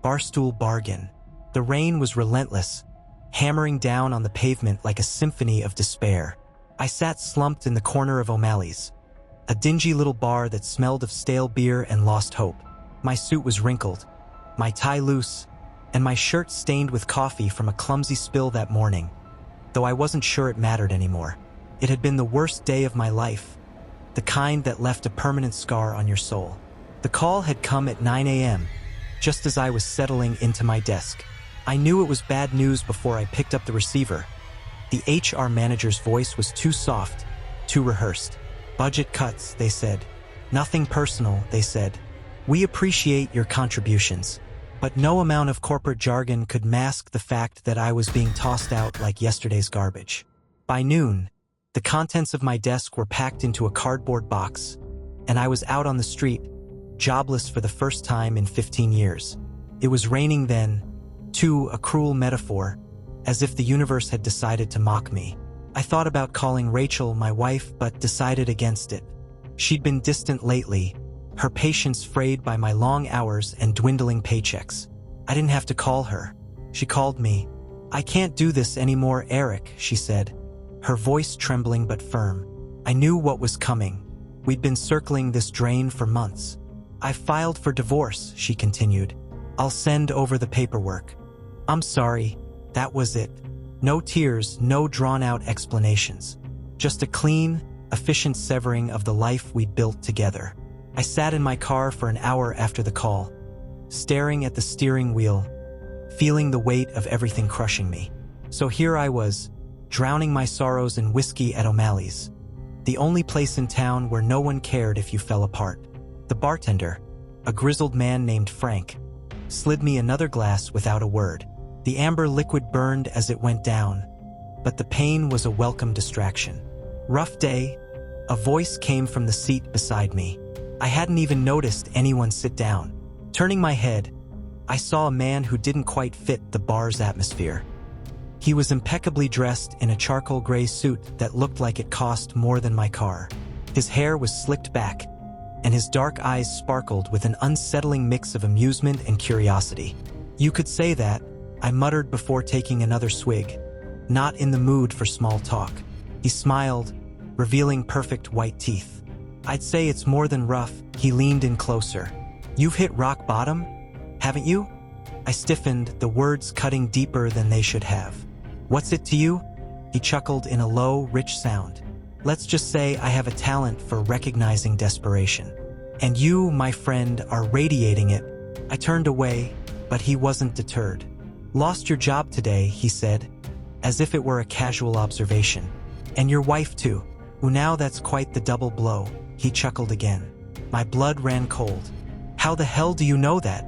Barstool bargain. The rain was relentless, hammering down on the pavement like a symphony of despair. I sat slumped in the corner of O'Malley's, a dingy little bar that smelled of stale beer and lost hope. My suit was wrinkled, my tie loose, and my shirt stained with coffee from a clumsy spill that morning, though I wasn't sure it mattered anymore. It had been the worst day of my life, the kind that left a permanent scar on your soul. The call had come at 9 a.m., just as I was settling into my desk. I knew it was bad news before I picked up the receiver. The HR manager's voice was too soft, too rehearsed. Budget cuts, they said. Nothing personal, they said. We appreciate your contributions, but no amount of corporate jargon could mask the fact that I was being tossed out like yesterday's garbage. By noon, the contents of my desk were packed into a cardboard box, and I was out on the street, jobless for the first time in 15 years. It was raining then, too, a cruel metaphor, as if the universe had decided to mock me. I thought about calling Rachel, my wife, but decided against it. She'd been distant lately, her patience frayed by my long hours and dwindling paychecks. I didn't have to call her. She called me. I can't do this anymore, Eric, she said, her voice trembling but firm. I knew what was coming. We'd been circling this drain for months. I filed for divorce, she continued. I'll send over the paperwork. I'm sorry, that was it. No tears, no drawn-out explanations. Just a clean, efficient severing of the life we'd built together. I sat in my car for an hour after the call, staring at the steering wheel, feeling the weight of everything crushing me. So here I was, drowning my sorrows in whiskey at O'Malley's, the only place in town where no one cared if you fell apart. The bartender, a grizzled man named Frank, slid me another glass without a word. The amber liquid burned as it went down, but the pain was a welcome distraction. Rough day, a voice came from the seat beside me. I hadn't even noticed anyone sit down. Turning my head, I saw a man who didn't quite fit the bar's atmosphere. He was impeccably dressed in a charcoal gray suit that looked like it cost more than my car. His hair was slicked back, and his dark eyes sparkled with an unsettling mix of amusement and curiosity. You could say that, I muttered before taking another swig, not in the mood for small talk. He smiled, revealing perfect white teeth. I'd say it's more than rough. He leaned in closer. You've hit rock bottom, haven't you? I stiffened, the words cutting deeper than they should have. What's it to you? He chuckled in a low, rich sound. Let's just say I have a talent for recognizing desperation. And you, my friend, are radiating it. I turned away, but he wasn't deterred. Lost your job today, he said, as if it were a casual observation. And your wife too. Now that's quite the double blow, he chuckled again. My blood ran cold. How the hell do you know that?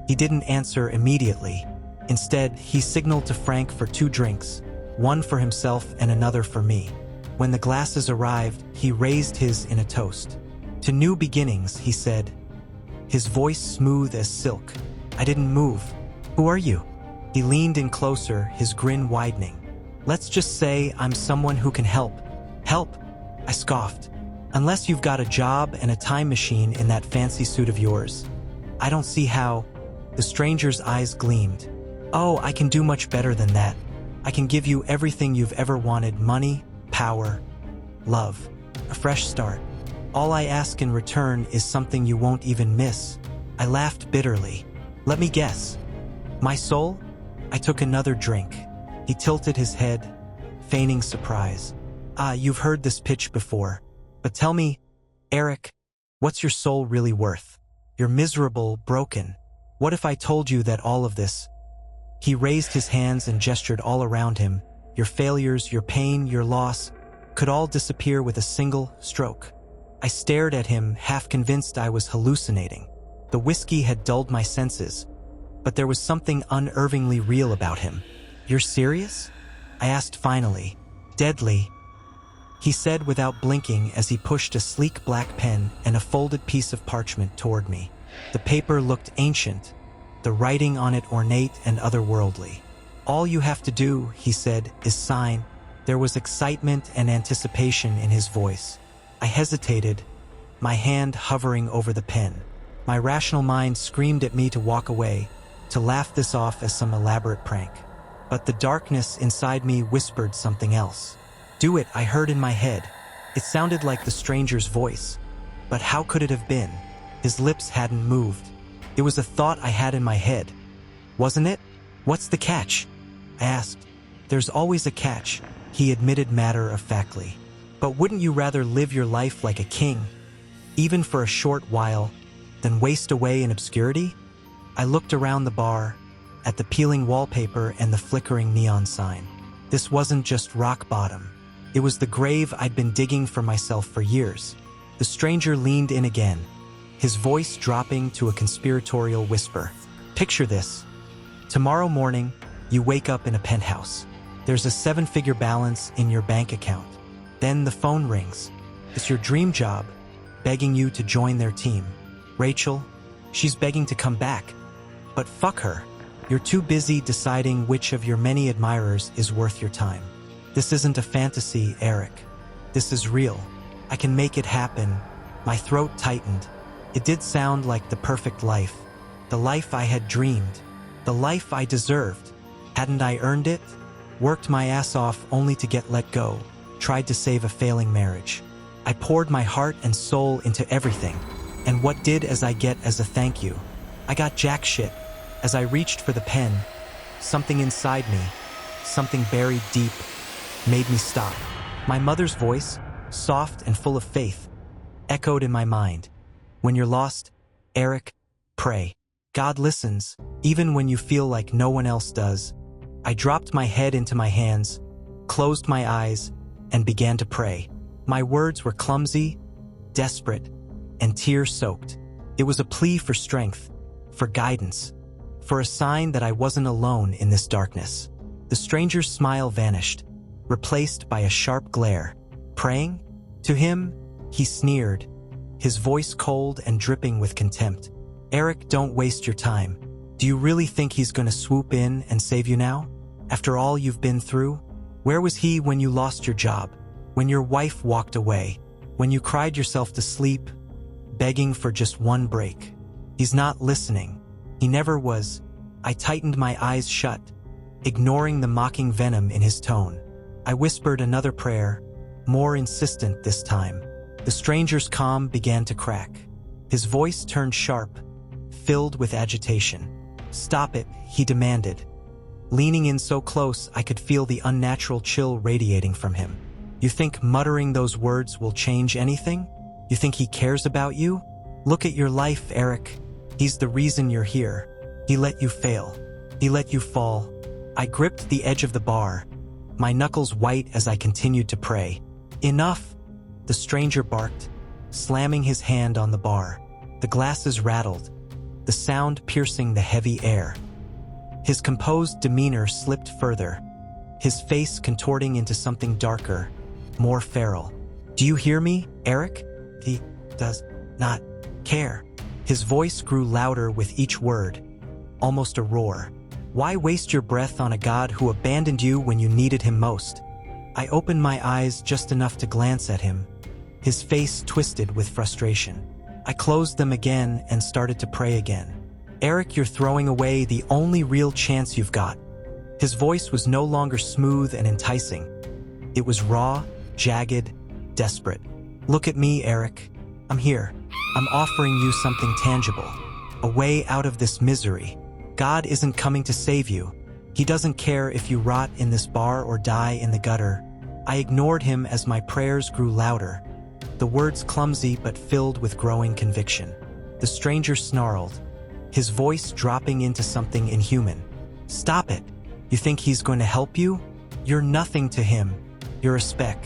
He didn't answer immediately. Instead, he signaled to Frank for 2 drinks, one for himself and another for me. When the glasses arrived, he raised his in a toast. To new beginnings, he said, his voice smooth as silk. I didn't move. Who are you? He leaned in closer, his grin widening. Let's just say I'm someone who can help. Help? I scoffed. Unless you've got a job and a time machine in that fancy suit of yours. I don't see how. The stranger's eyes gleamed. Oh, I can do much better than that. I can give you everything you've ever wanted: money, power, love, a fresh start. All I ask in return is something you won't even miss. I laughed bitterly. Let me guess. My soul? I took another drink. He tilted his head, feigning surprise. You've heard this pitch before. But tell me, Eric, what's your soul really worth? You're miserable, broken. What if I told you that all of this? He raised his hands and gestured all around him. Your failures, your pain, your loss could all disappear with a single stroke. I stared at him, half convinced I was hallucinating. The whiskey had dulled my senses, but there was something unnervingly real about him. You're serious? I asked finally. Deadly, he said without blinking as he pushed a sleek black pen and a folded piece of parchment toward me. The paper looked ancient, the writing on it ornate and otherworldly. All you have to do, he said, is sign. There was excitement and anticipation in his voice. I hesitated, my hand hovering over the pen. My rational mind screamed at me to walk away, to laugh this off as some elaborate prank. But the darkness inside me whispered something else. "Do it," I heard in my head. It sounded like the stranger's voice. But how could it have been? His lips hadn't moved. It was a thought I had in my head. Wasn't it? "What's the catch?" I asked. "There's always a catch," he admitted matter-of-factly. "But wouldn't you rather live your life like a king, even for a short while, than waste away in obscurity?" I looked around the bar, at the peeling wallpaper and the flickering neon sign. This wasn't just rock bottom. It was the grave I'd been digging for myself for years. The stranger leaned in again, his voice dropping to a conspiratorial whisper. "Picture this. Tomorrow morning, you wake up in a penthouse. There's a 7-figure balance in your bank account. Then the phone rings. It's your dream job, begging you to join their team. Rachel, she's begging to come back. But fuck her. You're too busy deciding which of your many admirers is worth your time. This isn't a fantasy, Eric. This is real. I can make it happen." My throat tightened. It did sound like the perfect life. The life I had dreamed. The life I deserved. Hadn't I earned it? Worked my ass off only to get let go. Tried to save a failing marriage. I poured my heart and soul into everything. And what did as I get as a thank you? I got jack shit. As I reached for the pen, something inside me, something buried deep, made me stop. My mother's voice, soft and full of faith, echoed in my mind. "When you're lost, Eric, pray. God listens, even when you feel like no one else does." I dropped my head into my hands, closed my eyes, and began to pray. My words were clumsy, desperate, and tear-soaked. It was a plea for strength, for guidance, for a sign that I wasn't alone in this darkness. The stranger's smile vanished, replaced by a sharp glare. "Praying? To him?" he sneered, his voice cold and dripping with contempt. "Eric, don't waste your time. Do you really think he's gonna swoop in and save you now? After all you've been through? Where was he when you lost your job? When your wife walked away? When you cried yourself to sleep, begging for just one break? He's not listening. He never was." I tightened my eyes shut, ignoring the mocking venom in his tone. I whispered another prayer, more insistent this time. The stranger's calm began to crack. His voice turned sharp, filled with agitation. "Stop it," he demanded, leaning in so close I could feel the unnatural chill radiating from him. "You think muttering those words will change anything? You think he cares about you? Look at your life, Eric. He's the reason you're here. He let you fail. He let you fall." I gripped the edge of the bar, my knuckles white as I continued to pray. "Enough!" the stranger barked, slamming his hand on the bar. The glasses rattled, the sound piercing the heavy air. His composed demeanor slipped further, his face contorting into something darker, more feral. "Do you hear me, Eric? He does not care." His voice grew louder with each word, almost a roar. "Why waste your breath on a God who abandoned you when you needed him most?" I opened my eyes just enough to glance at him, his face twisted with frustration. I closed them again and started to pray again. "Eric, you're throwing away the only real chance you've got." His voice was no longer smooth and enticing. It was raw, jagged, desperate. "Look at me, Eric. I'm here. I'm offering you something tangible, a way out of this misery. God isn't coming to save you. He doesn't care if you rot in this bar or die in the gutter." I ignored him as my prayers grew louder, the words clumsy but filled with growing conviction. The stranger snarled, his voice dropping into something inhuman. "Stop it. You think he's going to help you? You're nothing to him. You're a speck,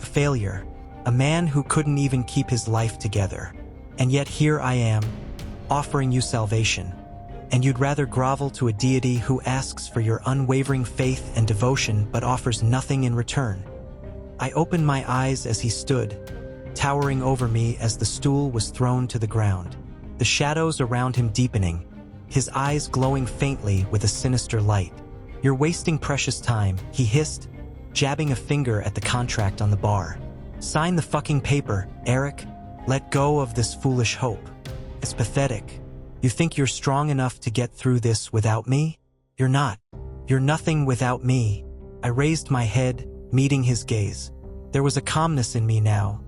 a failure, a man who couldn't even keep his life together. And yet here I am, offering you salvation. And you'd rather grovel to a deity who asks for your unwavering faith and devotion but offers nothing in return." I opened my eyes as he stood, towering over me as the stool was thrown to the ground, the shadows around him deepening, his eyes glowing faintly with a sinister light. "You're wasting precious time," he hissed, jabbing a finger at the contract on the bar. "Sign the fucking paper, Eric. Let go of this foolish hope. It's pathetic. You think you're strong enough to get through this without me? You're not. You're nothing without me. I raised my head, meeting his gaze. There was a calmness in me now,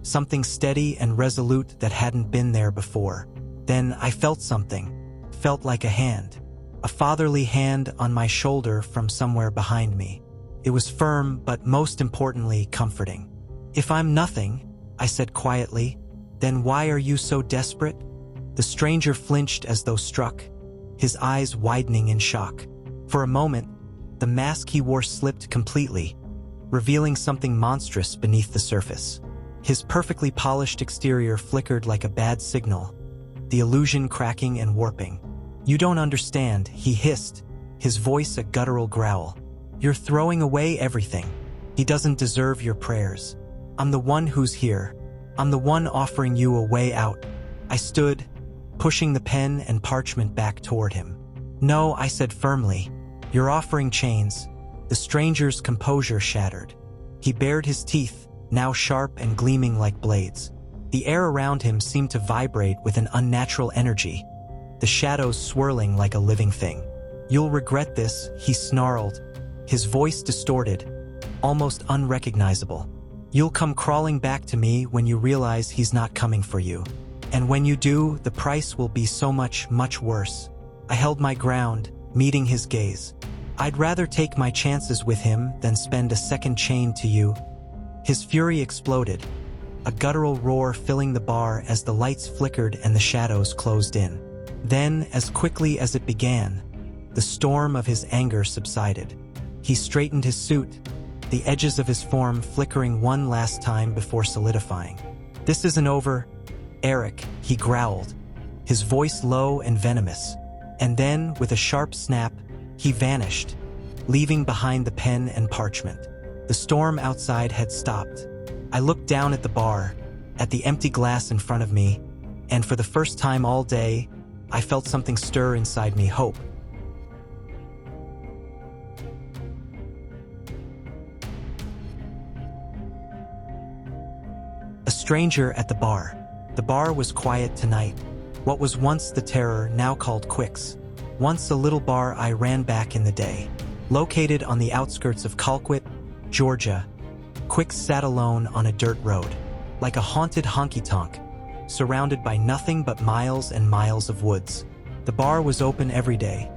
something steady and resolute that hadn't been there before. Then I felt something, felt like a hand. A fatherly hand on my shoulder from somewhere behind me. It was firm, but most importantly, comforting. "If I'm nothing," I said quietly, "then why are you so desperate?" The stranger flinched as though struck, his eyes widening in shock. For a moment, the mask he wore slipped completely, revealing something monstrous beneath the surface. His perfectly polished exterior flickered like a bad signal, the illusion cracking and warping. "You don't understand," he hissed, his voice a guttural growl. "You're throwing away everything. He doesn't deserve your prayers. I'm the one who's here. I'm the one offering you a way out." I stood, pushing the pen and parchment back toward him. "No," I said firmly. "You're offering chains." The stranger's composure shattered. He bared his teeth, now sharp and gleaming like blades. The air around him seemed to vibrate with an unnatural energy, the shadows swirling like a living thing. "You'll regret this," he snarled, his voice distorted, almost unrecognizable. "You'll come crawling back to me when you realize he's not coming for you. And when you do, the price will be so much, much worse." I held my ground, meeting his gaze. "I'd rather take my chances with him than spend a second chained to you." His fury exploded, a guttural roar filling the bar as the lights flickered and the shadows closed in. Then, as quickly as it began, the storm of his anger subsided. He straightened his suit, the edges of his form flickering one last time before solidifying. "This isn't over, Eric," he growled, his voice low and venomous. And then, with a sharp snap, he vanished, leaving behind the pen and parchment. The storm outside had stopped. I looked down at the bar, at the empty glass in front of me, and for the first time all day, I felt something stir inside me, hope. A stranger at the bar. The bar was quiet tonight. What was once the Terror, now called Quick's. Once a little bar I ran back in the day. Located on the outskirts of Colquitt, Georgia, Quick's sat alone on a dirt road, like a haunted honky-tonk, surrounded by nothing but miles and miles of woods. The bar was open every day,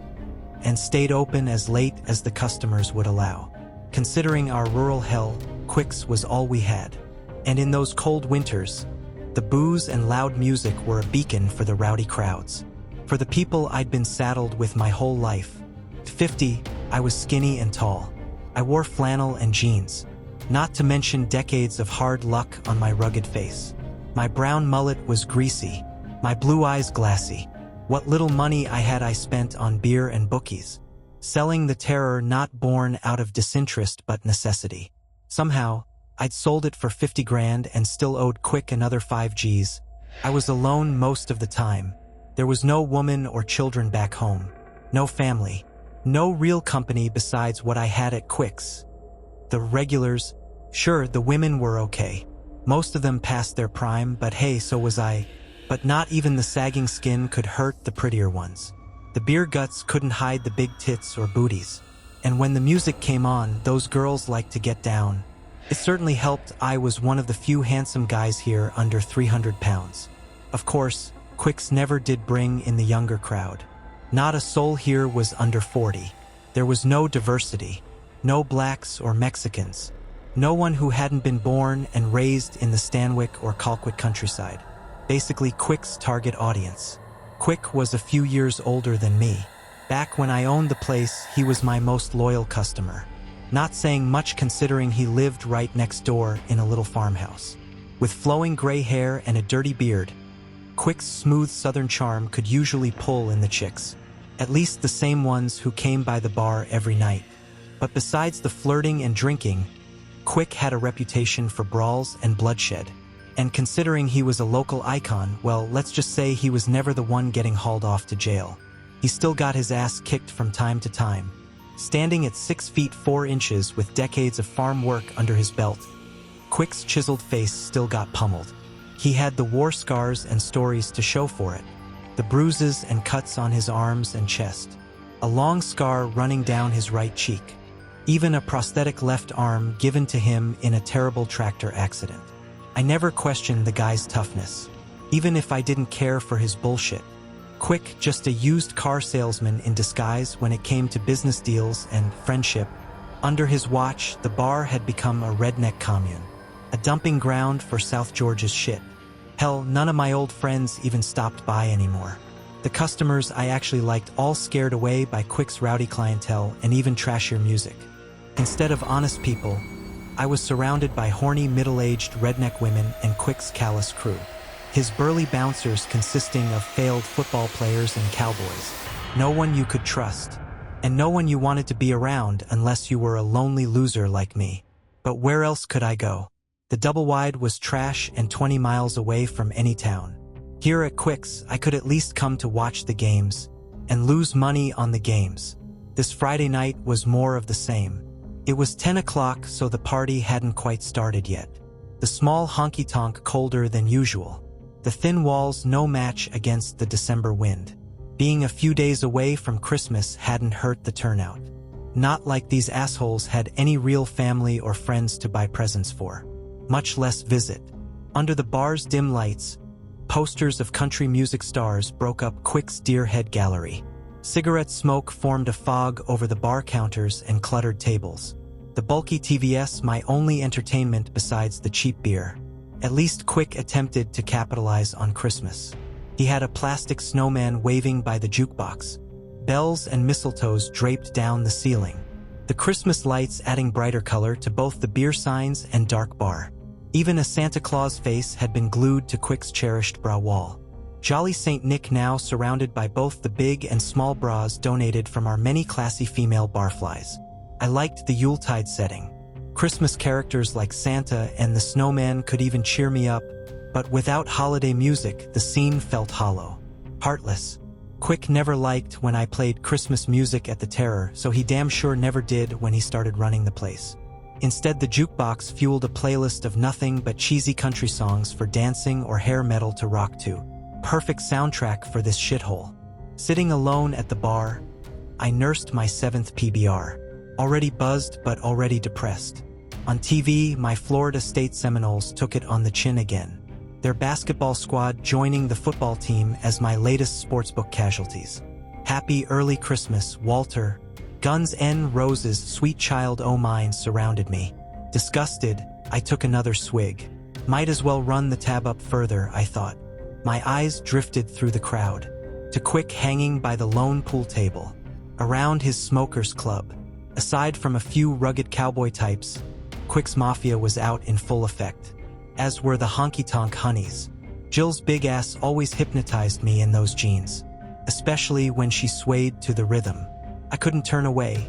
and stayed open as late as the customers would allow. Considering our rural hell, Quick's was all we had. And in those cold winters, the booze and loud music were a beacon for the rowdy crowds. For the people I'd been saddled with my whole life. 50, I was skinny and tall. I wore flannel and jeans, not to mention decades of hard luck on my rugged face. My brown mullet was greasy, my blue eyes glassy. What little money I had I spent on beer and bookies, selling the Terror not born out of disinterest but necessity. Somehow, I'd sold it for 50 grand and still owed Quick another 5 Gs. I was alone most of the time. There was no woman or children back home, no family, no real company besides what I had at Quick's. The regulars, sure, the women were okay. Most of them past their prime, but hey, so was I. But not even the sagging skin could hurt the prettier ones. The beer guts couldn't hide the big tits or booties. And when the music came on, those girls liked to get down. It certainly helped I was one of the few handsome guys here under 300 pounds. Of course, Quick's never did bring in the younger crowd. Not a soul here was under 40. There was no diversity, no blacks or Mexicans, no one who hadn't been born and raised in the Stanwick or Colquitt countryside. Basically Quick's target audience. Quick was a few years older than me. Back when I owned the place, he was my most loyal customer. Not saying much considering he lived right next door in a little farmhouse. With flowing gray hair and a dirty beard, Quick's smooth southern charm could usually pull in the chicks. At least the same ones who came by the bar every night. But besides the flirting and drinking, Quick had a reputation for brawls and bloodshed. And considering he was a local icon, well, let's just say he was never the one getting hauled off to jail. He still got his ass kicked from time to time. Standing at 6 feet 4 inches with decades of farm work under his belt, Quick's chiseled face still got pummeled. He had the war scars and stories to show for it. the bruises and cuts on his arms and chest, a long scar running down his right cheek, even a prosthetic left arm given to him in a terrible tractor accident. I never questioned the guy's toughness, even if I didn't care for his bullshit. Quick, just a used car salesman in disguise when it came to business deals and friendship. Under his watch, the bar had become a redneck commune, a dumping ground for South Georgia's shit. Hell, none of my old friends even stopped by anymore. The customers I actually liked all scared away by Quick's rowdy clientele and even trashier music. Instead of honest people, I was surrounded by horny middle-aged redneck women and Quick's callous crew. His burly bouncers consisting of failed football players and cowboys. No one you could trust, and no one you wanted to be around unless you were a lonely loser like me. But where else could I go? The double-wide was trash and 20 miles away from any town. Here at Quick's, I could at least come to watch the games and lose money on the games. This Friday night was more of the same. It was 10 o'clock, so the party hadn't quite started yet. The small honky-tonk colder than usual. The thin walls no match against the December wind. Being a few days away from Christmas hadn't hurt the turnout. Not like these assholes had any real family or friends to buy presents for, much less visit. Under the bar's dim lights, posters of country music stars broke up Quick's deer head gallery. Cigarette smoke formed a fog over the bar counters and cluttered tables. The bulky TVS my only entertainment besides the cheap beer. At least Quick attempted to capitalize on Christmas. He had a plastic snowman waving by the jukebox, bells and mistletoes draped down the ceiling, the Christmas lights adding brighter color to both the beer signs and dark bar. Even a Santa Claus face had been glued to Quick's cherished bra wall. Jolly Saint Nick now surrounded by both the big and small bras donated from our many classy female barflies. I liked the Yuletide setting. Christmas characters like Santa and the snowman could even cheer me up, but without holiday music, the scene felt hollow, heartless. Quick never liked when I played Christmas music at the Terror, so he damn sure never did when he started running the place. Instead, the jukebox fueled a playlist of nothing but cheesy country songs for dancing or hair metal to rock to. Perfect soundtrack for this shithole. Sitting alone at the bar, I nursed my 7th PBR. Already buzzed but already depressed. On TV, my Florida State Seminoles took it on the chin again. Their basketball squad joining the football team as my latest sportsbook casualties. Happy early Christmas, Walter. Guns N' Roses' Sweet Child O' Mine surrounded me. Disgusted, I took another swig. Might as well run the tab up further, I thought. My eyes drifted through the crowd, to Quick hanging by the lone pool table, around his smokers club. Aside from a few rugged cowboy types, Quick's Mafia was out in full effect, as were the honky-tonk honeys. Jill's big ass always hypnotized me in those jeans, especially when she swayed to the rhythm. I couldn't turn away,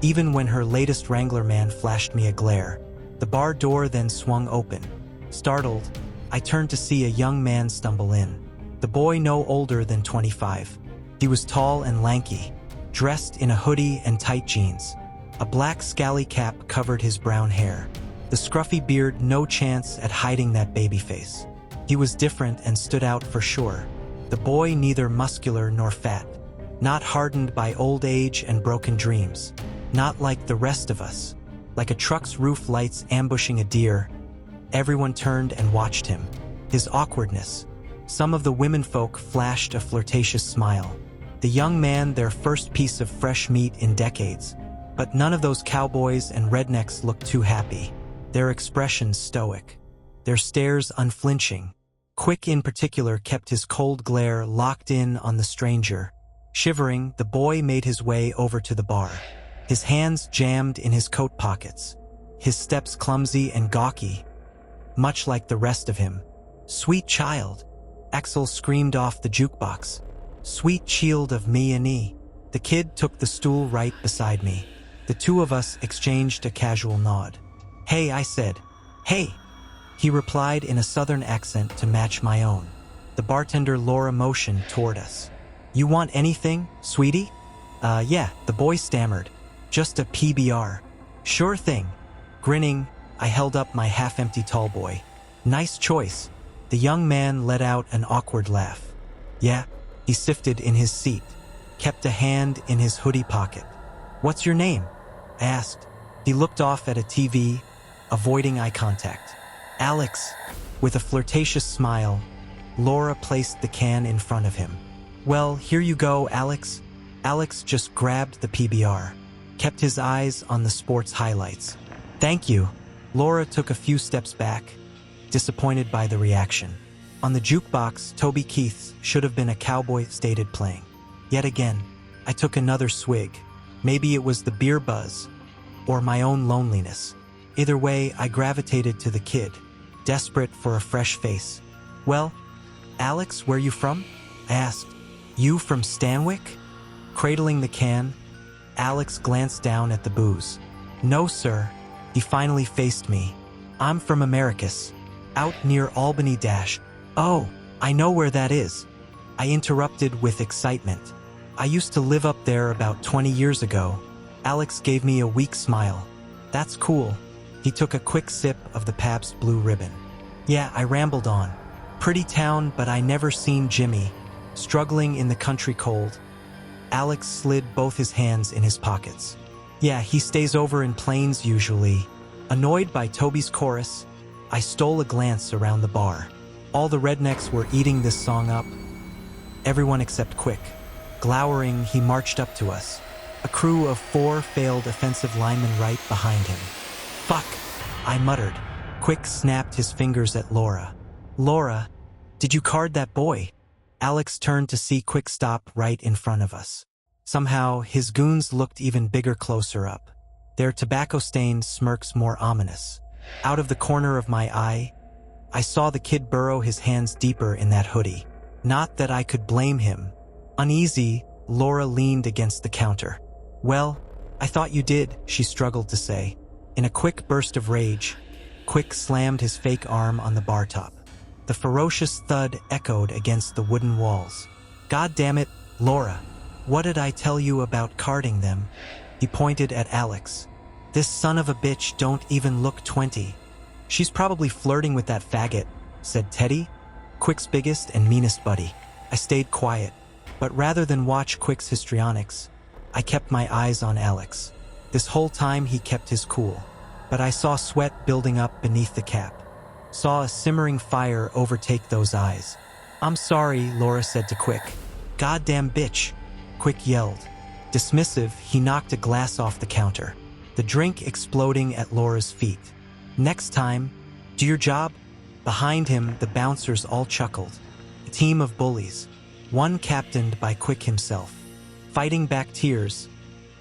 even when her latest Wrangler man flashed me a glare. The bar door then swung open. Startled, I turned to see a young man stumble in. The boy no older than 25. He was tall and lanky, dressed in a hoodie and tight jeans. A black scally cap covered his brown hair. The scruffy beard no chance at hiding that baby face. He was different and stood out for sure. The boy neither muscular nor fat. Not hardened by old age and broken dreams. Not like the rest of us. Like a truck's roof lights ambushing a deer. Everyone turned and watched him. His awkwardness. Some of the womenfolk flashed a flirtatious smile. The young man their first piece of fresh meat in decades. But none of those cowboys and rednecks looked too happy. Their expressions stoic. Their stares unflinching. Quick in particular kept his cold glare locked in on the stranger. Shivering, the boy made his way over to the bar. His hands jammed in his coat pockets. His steps clumsy and gawky. Much like the rest of him. "Sweet child," Axel screamed off the jukebox. "Sweet child of me and e." The kid took the stool right beside me. The two of us exchanged a casual nod. "Hey," I said. "Hey," he replied in a southern accent to match my own. The bartender Laura motioned toward us. "You want anything, sweetie?" Yeah, the boy stammered. "Just a PBR." "Sure thing." Grinning, I held up my half-empty tall boy. "Nice choice." The young man let out an awkward laugh. "Yeah, He shifted in his seat, kept a hand in his hoodie pocket. "What's your name?" I asked. He looked off at a TV, avoiding eye contact. "Alex." With a flirtatious smile, Laura placed the can in front of him. "Well, here you go, Alex." Alex just grabbed the PBR, kept his eyes on the sports highlights. "Thank you." Laura took a few steps back, disappointed by the reaction. On the jukebox, Toby Keith's Should Have Been a Cowboy stated playing. Yet again, I took another swig. Maybe it was the beer buzz, or my own loneliness. Either way, I gravitated to the kid, desperate for a fresh face. "Well, Alex, where you from?" I asked. "You from Stanwick?" Cradling the can, Alex glanced down at the booze. "No, sir." He finally faced me. "I'm from Americus, out near Albany dash." "Oh, I know where that is." I interrupted with excitement. "I used to live up there about 20 years ago." Alex gave me a weak smile. "That's cool." He took a quick sip of the Pabst Blue Ribbon. "Yeah," I rambled on. "Pretty town, but I never seen Jimmy. Struggling in the country cold." Alex slid both his hands in his pockets. "Yeah, he stays over in Plains usually." Annoyed by Toby's chorus, I stole a glance around the bar. All the rednecks were eating this song up. Everyone except Quick. Glowering, he marched up to us. A crew of 4 failed offensive linemen right behind him. "Fuck," I muttered. Quick snapped his fingers at Laura. "Laura, did you card that boy?" Alex turned to see Quick stop right in front of us. Somehow, his goons looked even bigger closer up. Their tobacco-stained smirks more ominous. Out of the corner of my eye, I saw the kid burrow his hands deeper in that hoodie. Not that I could blame him. Uneasy, Laura leaned against the counter. "Well, I thought you did," she struggled to say. In a quick burst of rage, Quick slammed his fake arm on the bar top. The ferocious thud echoed against the wooden walls. "God damn it, Laura. What did I tell you about carding them?" He pointed at Alex. "This son of a bitch don't even look 20. "She's probably flirting with that faggot," said Teddy, Quick's biggest and meanest buddy. I stayed quiet, but rather than watch Quick's histrionics, I kept my eyes on Alex. This whole time he kept his cool, but I saw sweat building up beneath the cap. Saw a simmering fire overtake those eyes. "I'm sorry," Laura said to Quick. "Goddamn bitch," Quick yelled. Dismissive, he knocked a glass off the counter, the drink exploding at Laura's feet. "Next time, do your job." Behind him, the bouncers all chuckled. A team of bullies, one captained by Quick himself. Fighting back tears,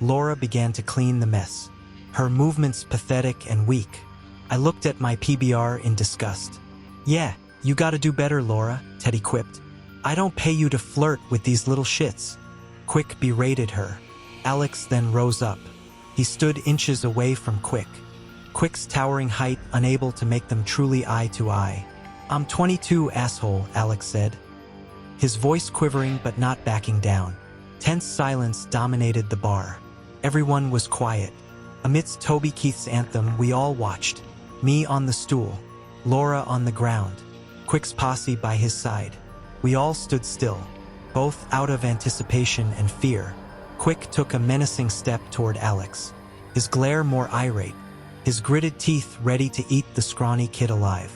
Laura began to clean the mess, her movements pathetic and weak. I looked at my PBR in disgust. "Yeah, you gotta do better, Laura," Teddy quipped. "I don't pay you to flirt with these little shits." Quick berated her. Alex then rose up. He stood inches away from Quick. Quick's towering height unable to make them truly eye to eye. "I'm 22, asshole," Alex said, his voice quivering but not backing down. Tense silence dominated the bar. Everyone was quiet. Amidst Toby Keith's anthem, we all watched. Me on the stool, Laura on the ground, Quick's posse by his side. We all stood still, both out of anticipation and fear. Quick took a menacing step toward Alex, his glare more irate, his gritted teeth ready to eat the scrawny kid alive.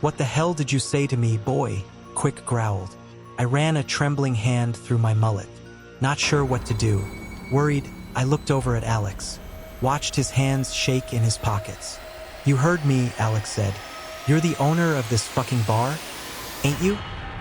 "What the hell did you say to me, boy?" Quick growled. I ran a trembling hand through my mullet, not sure what to do. Worried, I looked over at Alex, watched his hands shake in his pockets. "You heard me," Alex said. "You're the owner of this fucking bar, ain't you?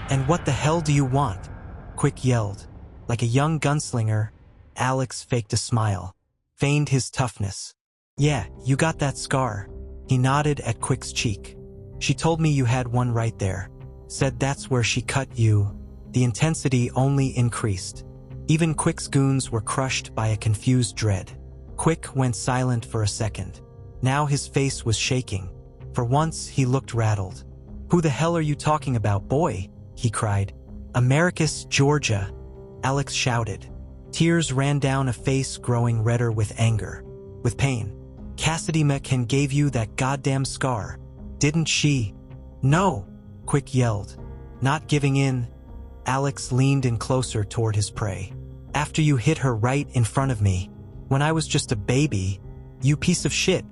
And what the hell do you want?" Quick yelled. Like a young gunslinger, Alex faked a smile, feigned his toughness. "Yeah, you got that scar." He nodded at Quick's cheek. "She told me you had one right there. Said that's where she cut you." The intensity only increased. Even Quick's goons were crushed by a confused dread. Quick went silent for a second. Now his face was shaking. For once, he looked rattled. "Who the hell are you talking about, boy?" he cried. "Americus, Georgia," Alex shouted. Tears ran down a face growing redder with anger, with pain. "Cassidy McCann gave you that goddamn scar, didn't she?" "No," Quick yelled. Not giving in, Alex leaned in closer toward his prey. After you hit her right in front of me, when I was just a baby, you piece of shit.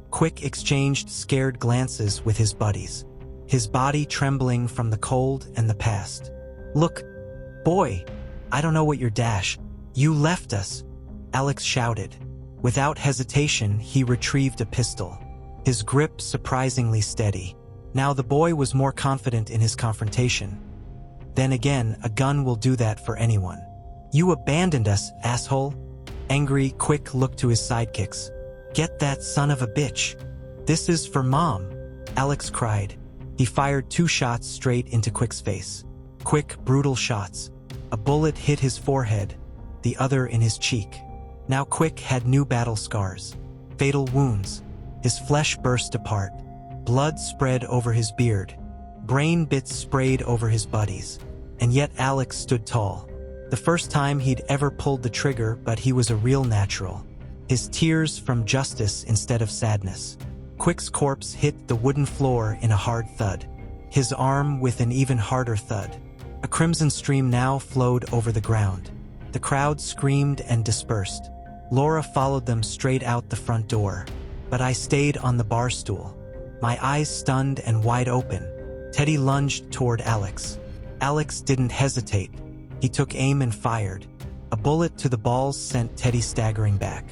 Quick exchanged scared glances with his buddies, his body trembling from the cold and the past. Look, boy, I don't know what your dash. You left us, Alex shouted. Without hesitation, he retrieved a pistol, his grip surprisingly steady. Now the boy was more confident in his confrontation. Then again, a gun will do that for anyone. You abandoned us, asshole. Angry, Quick looked to his sidekicks. Get that son of a bitch. This is for Mom, Alex cried. He fired 2 shots straight into Quick's face. Quick, brutal shots. A bullet hit his forehead, the other in his cheek. Now Quick had new battle scars, fatal wounds. His flesh burst apart. Blood spread over his beard. Brain bits sprayed over his buddies. And yet Alex stood tall. The first time he'd ever pulled the trigger, but he was a real natural. His tears from justice instead of sadness. Quick's corpse hit the wooden floor in a hard thud. His arm with an even harder thud. A crimson stream now flowed over the ground. The crowd screamed and dispersed. Laura followed them straight out the front door. But I stayed on the bar stool, my eyes stunned and wide open. Teddy lunged toward Alex. Alex didn't hesitate. He took aim and fired. A bullet to the balls sent Teddy staggering back.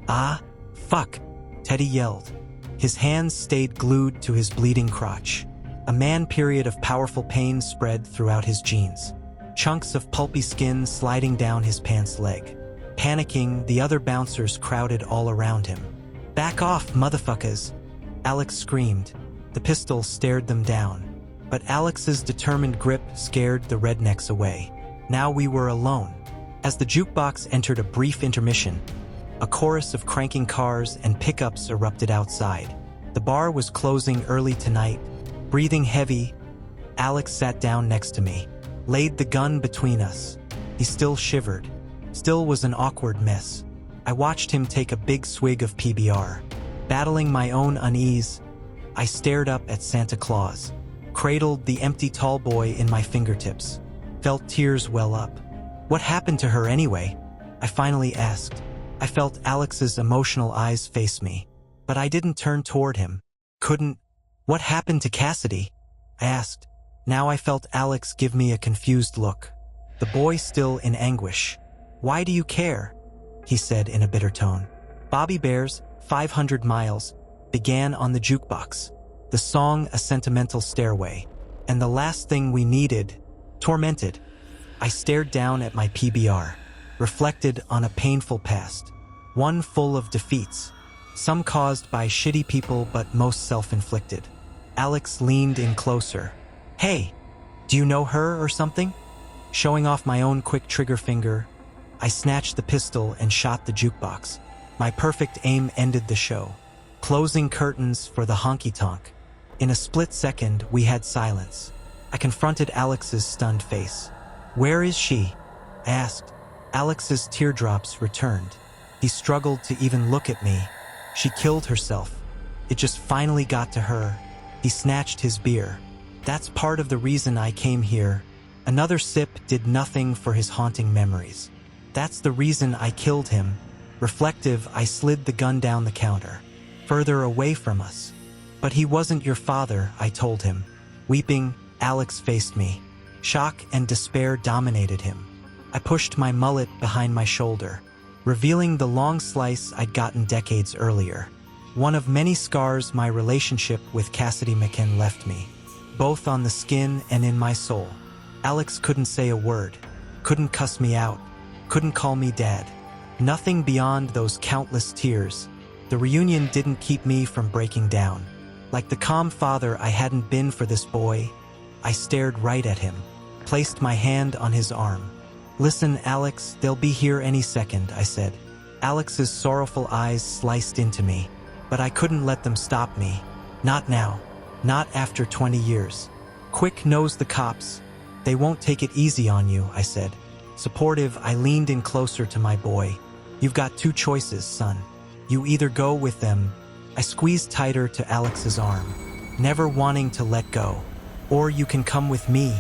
Ah, fuck, Teddy yelled. His hands stayed glued to his bleeding crotch. A man-period of powerful pain spread throughout his jeans. Chunks of pulpy skin sliding down his pants leg. Panicking, the other bouncers crowded all around him. Back off, motherfuckers, Alex screamed. The pistol stared them down. But Alex's determined grip scared the rednecks away. Now we were alone. As the jukebox entered a brief intermission, a chorus of cranking cars and pickups erupted outside. The bar was closing early tonight. Breathing heavy, Alex sat down next to me, laid the gun between us. He still shivered. Still was an awkward mess. I watched him take a big swig of PBR. Battling my own unease, I stared up at Santa Claus, cradled the empty tall boy in my fingertips, felt tears well up. What happened to her anyway? I finally asked. I felt Alex's emotional eyes face me, but I didn't turn toward him. Couldn't. What happened to Cassidy? I asked. Now I felt Alex give me a confused look, the boy still in anguish. Why do you care? He said in a bitter tone. Bobby Bear's 500 Miles began on the jukebox, the song A Sentimental Stairway, and the last thing we needed, tormented. I stared down at my PBR, reflected on a painful past, one full of defeats, some caused by shitty people but most self-inflicted. Alex leaned in closer. Hey, do you know her or something? Showing off my own quick trigger finger, I snatched the pistol and shot the jukebox. My perfect aim ended the show, closing curtains for the honky-tonk. In a split second, we had silence. I confronted Alex's stunned face. Where is she? I asked. Alex's teardrops returned. He struggled to even look at me. She killed herself. It just finally got to her. He snatched his beer. That's part of the reason I came here. Another sip did nothing for his haunting memories. That's the reason I killed him. Reflective, I slid the gun down the counter, further away from us. But he wasn't your father, I told him. Weeping, Alex faced me. Shock and despair dominated him. I pushed my mullet behind my shoulder, revealing the long slice I'd gotten decades earlier. One of many scars my relationship with Cassidy McKen left me, both on the skin and in my soul. Alex couldn't say a word, couldn't cuss me out, couldn't call me dad. Nothing beyond those countless tears. The reunion didn't keep me from breaking down. Like the calm father I hadn't been for this boy, I stared right at him, placed my hand on his arm. Listen, Alex, they'll be here any second, I said. Alex's sorrowful eyes sliced into me, but I couldn't let them stop me. Not now. Not after 20 years. Quick knows the cops. They won't take it easy on you, I said. Supportive, I leaned in closer to my boy. You've got 2 choices, son. You either go with them. I squeezed tighter to Alex's arm, never wanting to let go. Or you can come with me,